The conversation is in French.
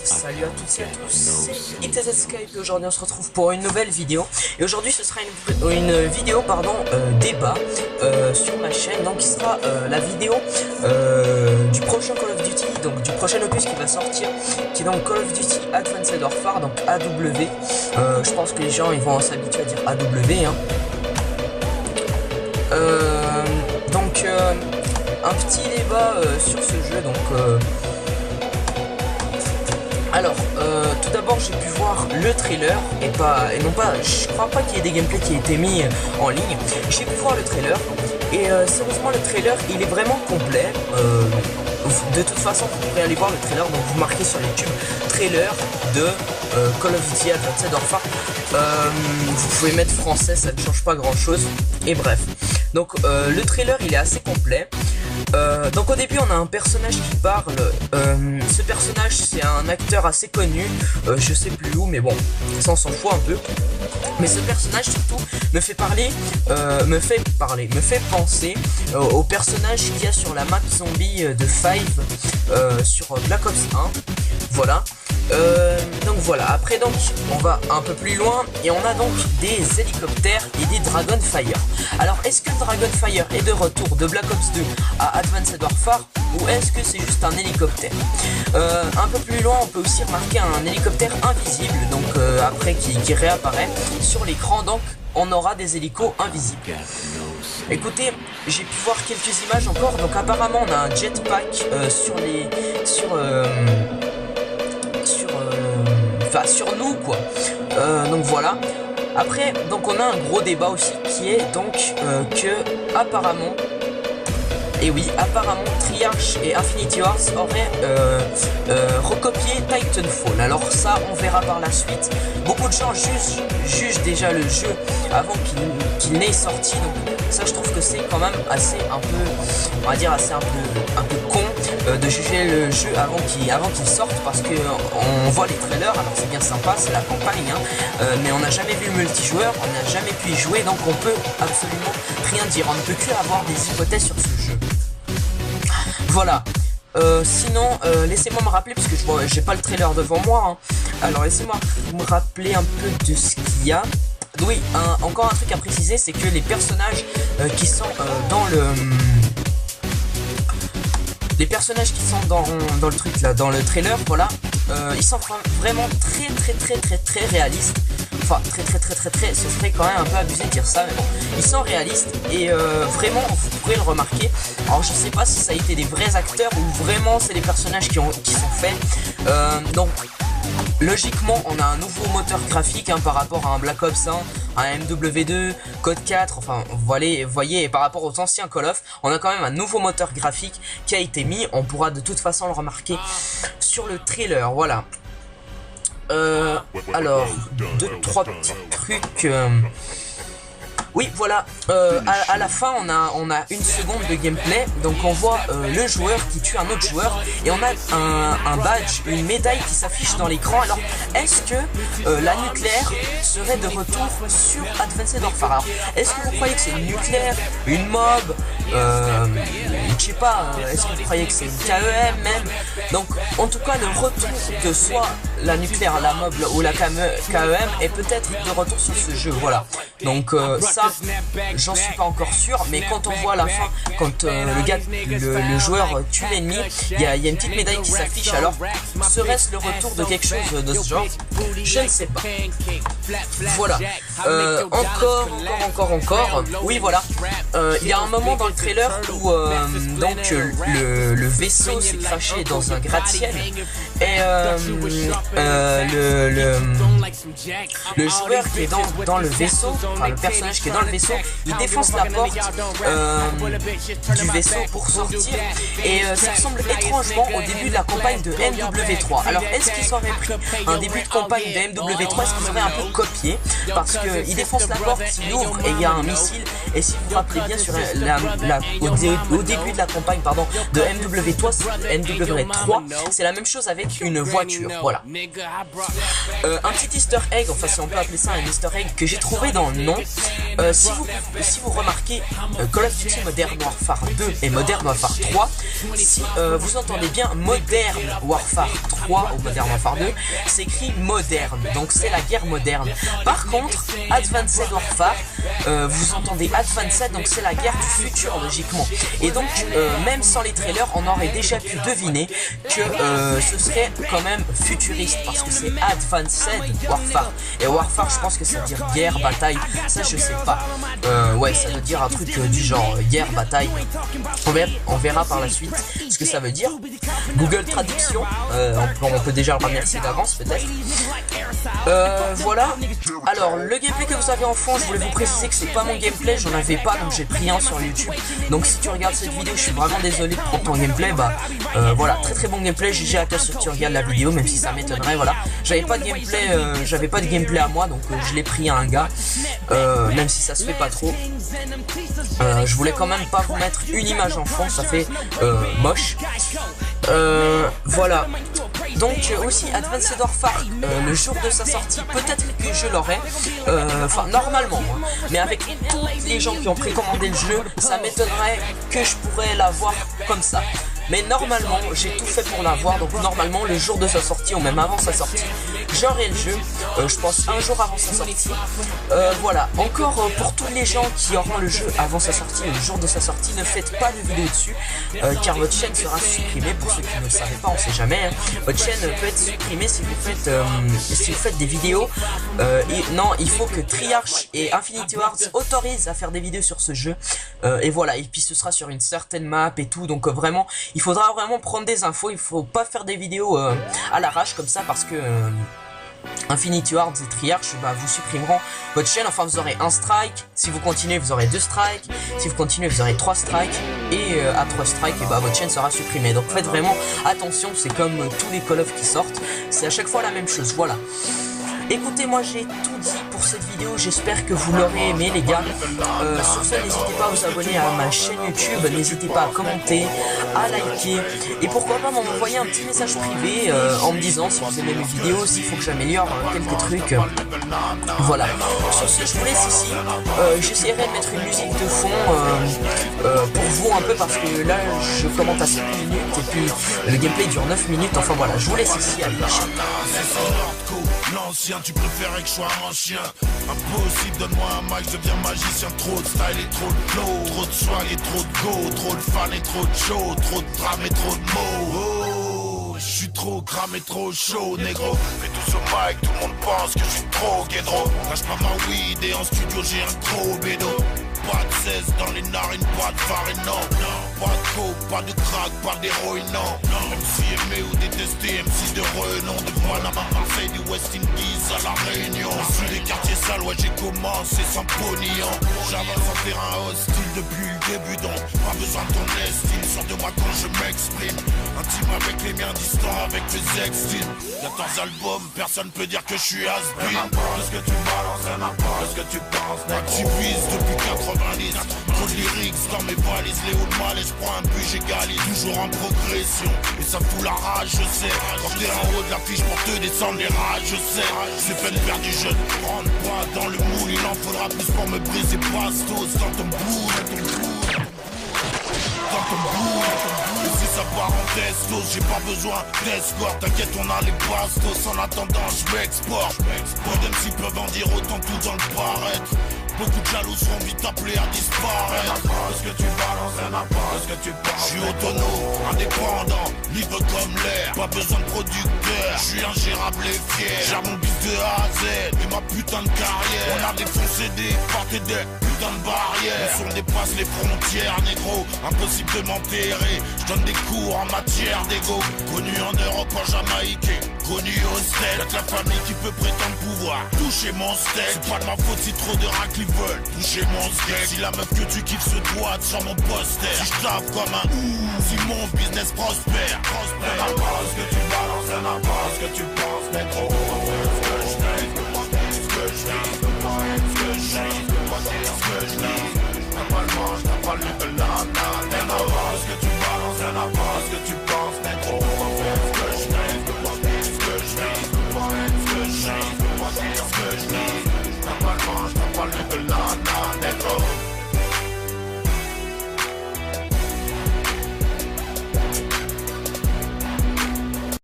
Salut à toutes et à tous, c'est ITZ Skype et aujourd'hui on se retrouve pour une nouvelle vidéo. Et aujourd'hui ce sera une vidéo débat sur ma chaîne, donc qui sera la vidéo du prochain Call of Duty, donc du prochain opus qui va sortir, qui est donc Call of Duty Advanced Warfare, donc AW. Je pense que les gens ils vont s'habituer à dire AW, hein. Un petit débat sur ce jeu, tout d'abord j'ai pu voir le trailer et non pas, je crois pas qu'il y ait des gameplays qui aient été mis en ligne. J'ai pu voir le trailer et sérieusement le trailer il est vraiment complet. De toute façon vous pourrez aller voir le trailer, donc vous marquez sur YouTube trailer de Call of Duty Advanced Warfare. Vous pouvez mettre français, ça ne change pas grand chose. Et bref, donc le trailer il est assez complet. Donc au début on a un personnage qui parle. Ce personnage c'est un acteur assez connu, je sais plus où, mais bon, ça on s'en fout un peu. Mais ce personnage surtout me fait penser au personnage qu'il y a sur la map zombie de Five sur Black Ops 1. Voilà. Donc voilà, après donc on va un peu plus loin et on a donc des hélicoptères et des Dragonfire. Alors est-ce que le Dragonfire est de retour de Black Ops 2 à Advanced Warfare ou est-ce que c'est juste un hélicoptère? Un peu plus loin on peut aussi remarquer un hélicoptère invisible, donc après qui réapparaît sur l'écran, donc on aura des hélicos invisibles. Écoutez, j'ai pu voir quelques images encore, donc apparemment on a un jetpack sur nous quoi. Donc voilà. Après donc on a un gros débat aussi qui est donc que apparemment Triarch et Infinity Wars auraient recopié Titanfall. Alors ça on verra par la suite. Beaucoup de gens jugent déjà le jeu avant qu'il n'ait sorti, donc ça je trouve que c'est quand même assez un peu con de juger le jeu avant qu'il sorte, parce que on voit les trailers, alors c'est bien sympa, c'est la campagne, hein, mais on n'a jamais vu le multijoueur, on n'a jamais pu y jouer, donc on peut absolument rien dire, on ne peut que avoir des hypothèses sur ce jeu. Voilà. Sinon, laissez-moi me rappeler, parce que j'ai pas le trailer devant moi, hein. Alors laissez-moi me rappeler un peu de ce qu'il y a. Oui, encore un truc à préciser, c'est que les personnages qui sont dans le truc là, dans le trailer, voilà, ils sont vraiment très réalistes. Enfin très, ce serait quand même un peu abusé de dire ça, mais bon, ils sont réalistes et vraiment vous pourrez le remarquer. Alors je sais pas si ça a été des vrais acteurs ou vraiment c'est des personnages qui sont faits. Donc logiquement on a un nouveau moteur graphique, hein, par rapport à un Black Ops 1, un MW2, Code 4, enfin voyez, et par rapport aux anciens Call of, on a quand même un nouveau moteur graphique qui a été mis. On pourra de toute façon le remarquer sur le trailer, voilà. Alors, 2-3 petits trucs. Oui, voilà. À la fin, on a une seconde de gameplay. Donc, on voit le joueur qui tue un autre joueur et on a un badge, une médaille qui s'affiche dans l'écran. Alors, est-ce que la nucléaire serait de retour sur Advanced Warfare? Alors, est-ce que vous croyez que c'est une nucléaire, une mob, je sais pas, est-ce que vous croyez que c'est une KEM même? Donc, en tout cas, le retour de soit la nucléaire, la mob ou la KEM est peut-être de retour sur ce jeu, voilà. Donc ça, j'en suis pas encore sûr, mais quand on voit à la fin, quand le joueur tue l'ennemi, il y a une petite médaille qui s'affiche. Alors, serait-ce le retour de quelque chose de ce genre? Je ne sais pas. Voilà. Encore. Oui, voilà. Il y a un moment dans le trailer où donc le vaisseau s'est crashé dans un gratte-ciel et le joueur qui est dans le vaisseau, enfin le personnage qui est dans le vaisseau, il défonce la porte du vaisseau pour sortir et ça ressemble étrangement au début de la campagne de MW3. Alors est-ce qu'ils auraient pris un début de campagne de MW3, est-ce qu'ils auraient un peu copié, parce qu'il défonce la porte, il ouvre et il y a un missile, et si vous vous rappelez bien sur au début de la campagne de MW3, c'est la même chose avec une voiture, voilà. Un petit easter egg, enfin si on peut appeler ça un easter egg, que j'ai trouvé dans non. Si vous remarquez Call of Duty Modern Warfare 2 et Modern Warfare 3, si vous entendez bien Modern Warfare 3 ou Modern Warfare 2, c'est écrit moderne, donc c'est la guerre moderne. Par contre, Advanced Warfare, vous entendez Advanced, donc c'est la guerre du futur logiquement. Et donc, même sans les trailers, on aurait déjà pu deviner que ce serait quand même futuriste, parce que c'est Advanced Warfare. Et Warfare, je pense que ça veut dire guerre, bataille, ça je sais pas. Ouais, ça veut dire un truc du genre guerre, bataille. On verra par la suite ce que ça veut dire. Google Traduction, on peut déjà le remercier d'avance peut-être. Voilà. Alors le gameplay que vous avez en fond, je voulais vous préciser que c'est pas mon gameplay, j'en avais pas, donc j'ai pris un sur YouTube. Donc si tu regardes cette vidéo, je suis vraiment désolé de prendre ton gameplay. Bah voilà, très bon gameplay. GG à toi si tu regardes la vidéo, même si ça m'étonnerait. Voilà, j'avais pas de gameplay à moi, donc je l'ai pris à un gars, même si ça se fait pas trop. Je voulais quand même pas vous mettre une image en fond, ça fait moche. Voilà. Donc aussi Advanced Warfare, le jour de sa sortie, peut-être que je l'aurai, enfin normalement, hein, mais avec tous les gens qui ont précommandé le jeu, ça m'étonnerait que je pourrais l'avoir comme ça. Mais normalement, j'ai tout fait pour l'avoir, donc normalement, le jour de sa sortie, ou même avant sa sortie, j'aurai le jeu, je pense un jour avant sa sortie. Voilà, encore pour tous les gens qui auront le jeu avant sa sortie, le jour de sa sortie, ne faites pas de vidéo dessus, car votre chaîne sera supprimée. Pour ceux qui ne le savaient pas, on sait jamais, hein. Votre chaîne peut être supprimée si vous faites des vidéos. Non, il faut que Treyarch et Infinity Ward autorisent à faire des vidéos sur ce jeu. Et voilà, et puis ce sera sur une certaine map et tout, donc vraiment... Il faudra vraiment prendre des infos, il faut pas faire des vidéos à l'arrache comme ça, parce que Infinity Ward et Treyarch vous supprimeront votre chaîne. Enfin, vous aurez un strike, si vous continuez vous aurez 2 strikes, si vous continuez vous aurez 3 strikes, et à 3 strikes et votre chaîne sera supprimée. Donc faites vraiment attention, c'est comme tous les Call of qui sortent, c'est à chaque fois la même chose. Voilà. Écoutez, moi j'ai tout dit pour cette vidéo, j'espère que vous l'aurez aimé les gars. Sur ce, n'hésitez pas à vous abonner à ma chaîne YouTube, n'hésitez pas à commenter, à liker, et pourquoi pas m'envoyer un petit message privé en me disant si vous aimez mes vidéos, s'il faut que j'améliore quelques trucs. Voilà. Sur ce, je vous laisse ici. J'essaierai de mettre une musique de fond pour vous un peu, parce que là je commente à 5 minutes et puis le gameplay dure 9 minutes. Enfin voilà, je vous laisse ici, allez, la chaîne. L'ancien, tu préférais que je sois un chien. Impossible, donne-moi un mic, je deviens magicien. Trop de style et trop de flow, trop de swag et trop de go, trop de fans et trop de show, trop de drame et trop de mots. Je suis trop cramé, trop chaud, négro. Fais tout ce mic, tout le monde pense que je suis trop guédro. Lâche pas ma weed et en studio j'ai un gros bédo. Pas de 16 dans les narines, pas de farine, non. Pas de coke, pas de crack, pas d'héroïne, non. MC aimé ou détesté, MC de renom. De Panama, Marseille, des West Indies à la Réunion. Sur les quartiers sales, ouais j'ai commencé sans pognon. J'avance en terrain hostile depuis le début, donc pas besoin de ton estime. Sors de moi quand je m'exprime. Intime avec les miens, distant avec mes ex-teams. 14 albums, personne peut dire que je suis has-been. Est-ce que tu balances, est-ce que tu penses, activiste depuis 90. Trop de lyrics dans mes valises, Léo de mal et je prends un but, j'égalise. Toujours en progression, et ça fout la rage, je sais. Quand t'es en haut de l'affiche pour te descendre les rages, je sais. C'est peine perdue, jeune, rentre pas dans le moule. Il en faudra plus pour me briser, bastos dans ton bout, dans ton bout. Et si ça part en testo, j'ai pas besoin d'escorte. T'inquiète, on a les bastos. En attendant, je m'exporte. Peu d'MC peuvent en dire autant, tout dans le paraître. Beaucoup de jaloux seront vite appelés à disparaître. Est-ce que tu balances, est-ce que tu parles? Je suis autonome, indépendant, libre comme l'air. Pas besoin de producteur, je suis ingérable et fier. J'ai mon bis de A à Z et ma putain de carrière. On a défoncé des portes et des putains de barrières. Le son dépasse les frontières, négro. Impossible de m'enterrer. Je donne des cours en matière d'ego. Connu en Europe, en Jamaïque, connu au steak. Y'a que la famille qui peut prétendre pouvoir toucher mon steak. C'est pas de ma faute si trop de racles veulent toucher mon steak. Si la meuf que tu kiffes se doit sur mon poster, si je tape comme un si mon business prospère, prospère. Est-ce que